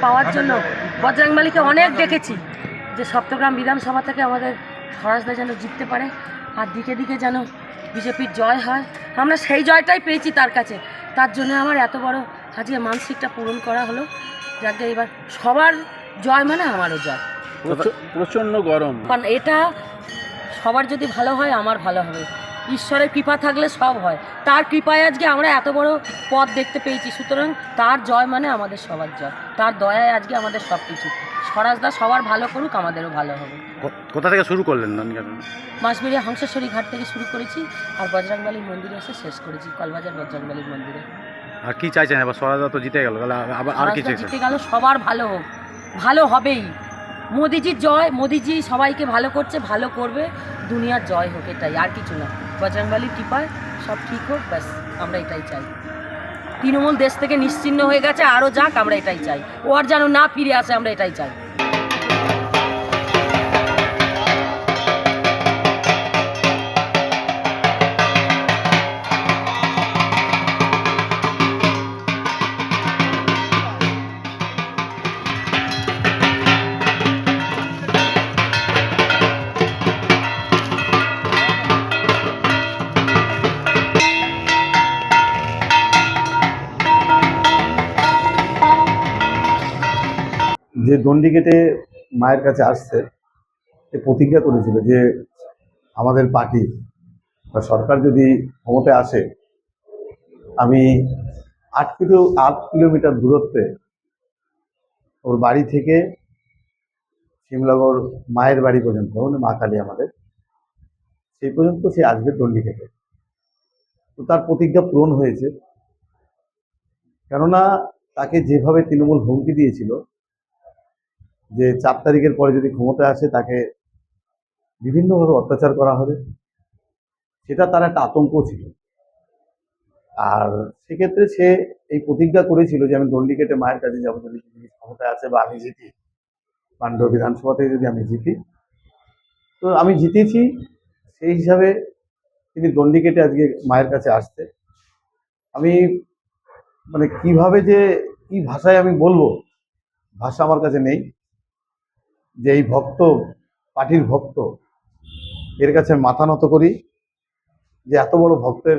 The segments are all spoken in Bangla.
পাওয়ার জন্য বজরংবলীকে অনেক ডেকেছি যে সপ্তগ্রাম বিধানসভা থেকে আমাদের স্বরাজদা যেন জিততে পারে আর দিকে দিকে যেন বিজেপির জয় হয়। আমরা সেই জয়টাই পেয়েছি তার কাছে, তার জন্য আমার এত বড় আজকে মানসিকটা পূরণ করা হলো। যাকে এবার সবার জয় মানে আমারও জয়। প্রচণ্ড গরম, কারণ এটা সবার যদি ভালো হয় আমার ভালো হবে, ঈশ্বরের কৃপা থাকলে সব হয়। তার কৃপায় আজকে আমরা এত বড় পথ দেখতে পেয়েছি, সুতরাং তার জয় মানে আমাদের সবার জয়, তার দয়ায় আজকে আমাদের সব কিছু। স্বরাজদা সবার ভালো করুক, আমাদেরও ভালো হবে। কোথা থেকে শুরু করলেন? মাসবেড়িয়া হংসেশ্বরী ঘাট থেকে শুরু করেছি আর বজরংবলী মন্দিরে এসে শেষ করেছি কলবাজার বজরংবলী মন্দিরে। আর কি চাইছেন এবার? স্বরাজদা তো জিতে গেল, আবার আর কি চাইছেন? জিতে গেল, সবার ভালো হোক, ভালো হবেই। মোদিজির জয়, মোদিজি সবাইকে ভালো করছে, ভালো করবে, দুনিয়ার জয় হোক, এটাই, আর কিছু না। বজরংবলীর কৃপায় সব ঠিক হোক, ব্যাস আমরা এটাই চাই। তৃণমূল দেশ থেকে নিশ্চিহ্ন হয়ে গেছে, আরও যাক, আমরা এটাই চাই। ও আর যেন না ফিরে আসে, আমরা এটাই চাই। যে দণ্ডি কেটে মায়ের কাছে আসছে, সে প্রতিজ্ঞা করেছিল যে আমাদের পার্টি বা সরকার যদি ক্ষমতায় আসে, আমি 8 কিলোমিটার দূরত্বে ওর বাড়ি থেকে শিমলাগড় মায়ের বাড়ি পর্যন্ত, মানে মা কালী আমাদের, সেই পর্যন্ত সে আসবে দণ্ডি কেটে। তো তার প্রতিজ্ঞা পূরণ হয়েছে, কেননা তাকে যেভাবে তৃণমূল হুমকি দিয়েছিল যে 4 তারিখের পরে যদি ক্ষমতায় আসে তাকে বিভিন্নভাবে অত্যাচার করা হবে, সেটা তার একটা আতঙ্ক ছিল। আর সেক্ষেত্রে সে এই প্রতিজ্ঞা করেছিল যে আমি দণ্ডি কেটে মায়ের কাছে যাবো, যদি ক্ষমতায় আছে বা আমি জিতি, পাণ্ডব বিধানসভা থেকে যদি আমি জিতি। তো আমি জিতেছি, সেই হিসাবে তিনি দণ্ডি কেটে আজকে মায়ের কাছে আসতে। আমি মানে কিভাবে যে কি ভাষায় আমি বলবো, ভাষা আমার কাছে নেই। যে এই ভক্ত, পার্টির ভক্ত, এর কাছে মাথা নত করি যে এত বড় ভক্তের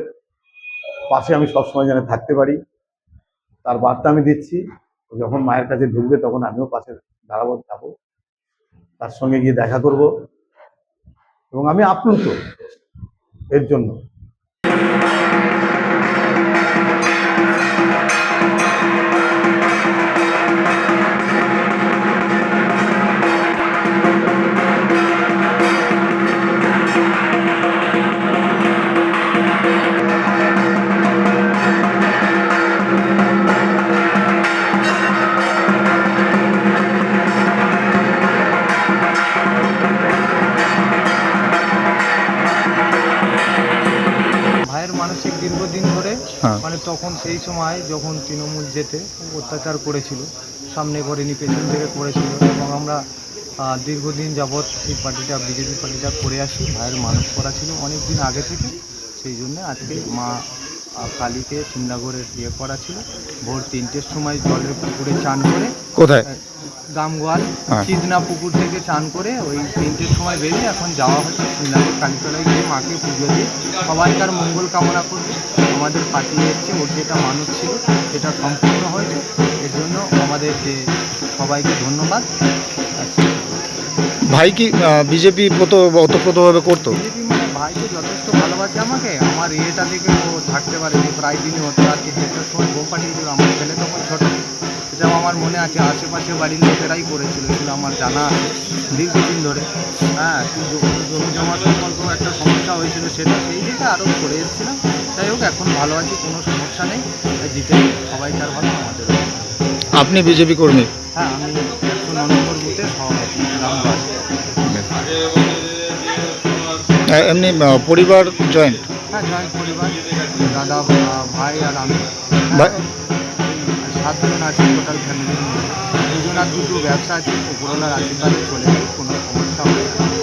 পাশে আমি সবসময় যেন থাকতে পারি, তার বার্তা আমি দিচ্ছি। যখন মায়ের কাছে ঢুকবে তখন আমিও পাশে দাঁড়াবো, যাবো, তার সঙ্গে গিয়ে দেখা করব, এবং আমি আপ্লুত এর জন্য। ভাইয়ের মানসিক দীর্ঘদিন ধরে, মানে তখন সেই সময় যখন তৃণমূল যেতে অত্যাচার করেছিল, সামনে করেনি পেছন থেকে করেছিল, এবং আমরা দীর্ঘদিন যাবৎ এই পার্টিটা, বিজেপি পার্টিটা করে আসি। ভাইয়ের মানস করা ছিল অনেক দিন আগে থেকে, সেই জন্য আজকে মা কালীকে সিমলাগড়ের করা ছিল। ভোর 3টের সময় জলের পুকুরে চান করে, কোথায়? গামগোয়াল চিদনা পুকুর থেকে চান করে ওই 3টের সময় বেরিয়ে এখন যাওয়া হচ্ছে সিমলাগড় কালীতলায় গিয়ে মাকে পুজো দিয়ে সবাইকার মঙ্গল কামনা করবে। আমাদের পার্টি এসছে, ওর যেটা মানুষ ছিল সেটা সম্পূর্ণ হয়েছে, এর জন্য আমাদের যে সবাইকে ধন্যবাদ। ভাই কি বিজেপি ওতপ্রোতভাবে করতো? বিজেপি মানে ভাইকে যথেষ্ট ভালোবাসে আমাকে, আমার ইয়েটা দেখে ও থাকতে পারে যে প্রায় দিনই হতো আর কি। 1টার সময় বউ পাঠিয়েছিল, আমার ছেলে তখন ছোটো, সেটাও আমার মনে আছে। আশেপাশে বাড়ির লোকেরাই করেছিল, এগুলো আমার জানা আছে দীর্ঘদিন ধরে। হ্যাঁ, কিন্তু জমি জমা সম্পর্ক একটা সমস্যা হয়েছিল, সেটা সেই দিকে আরও করে এসেছিলাম। যাই হোক, এখন ভালো আছি, কোনো সমস্যা নেই, জিতে সবাই তার ভালো, আমাদের। আপনি বিজেপি কর্মী? হ্যাঁ, আমি 109 নম্বর বুথের সভাপতি রামবাস। এমনি পরিবার জয়েন্ট? হ্যাঁ, জয়েন্ট পরিবার, দাদা, ভাই আর আমি, 7 জন আছি টোটাল ফ্যামিলি। 2 জন আর 2টো ব্যবসা আছে, উপরওয়ালার আশীর্বাদে চলে যায়, কোনো সমস্যা হয় না।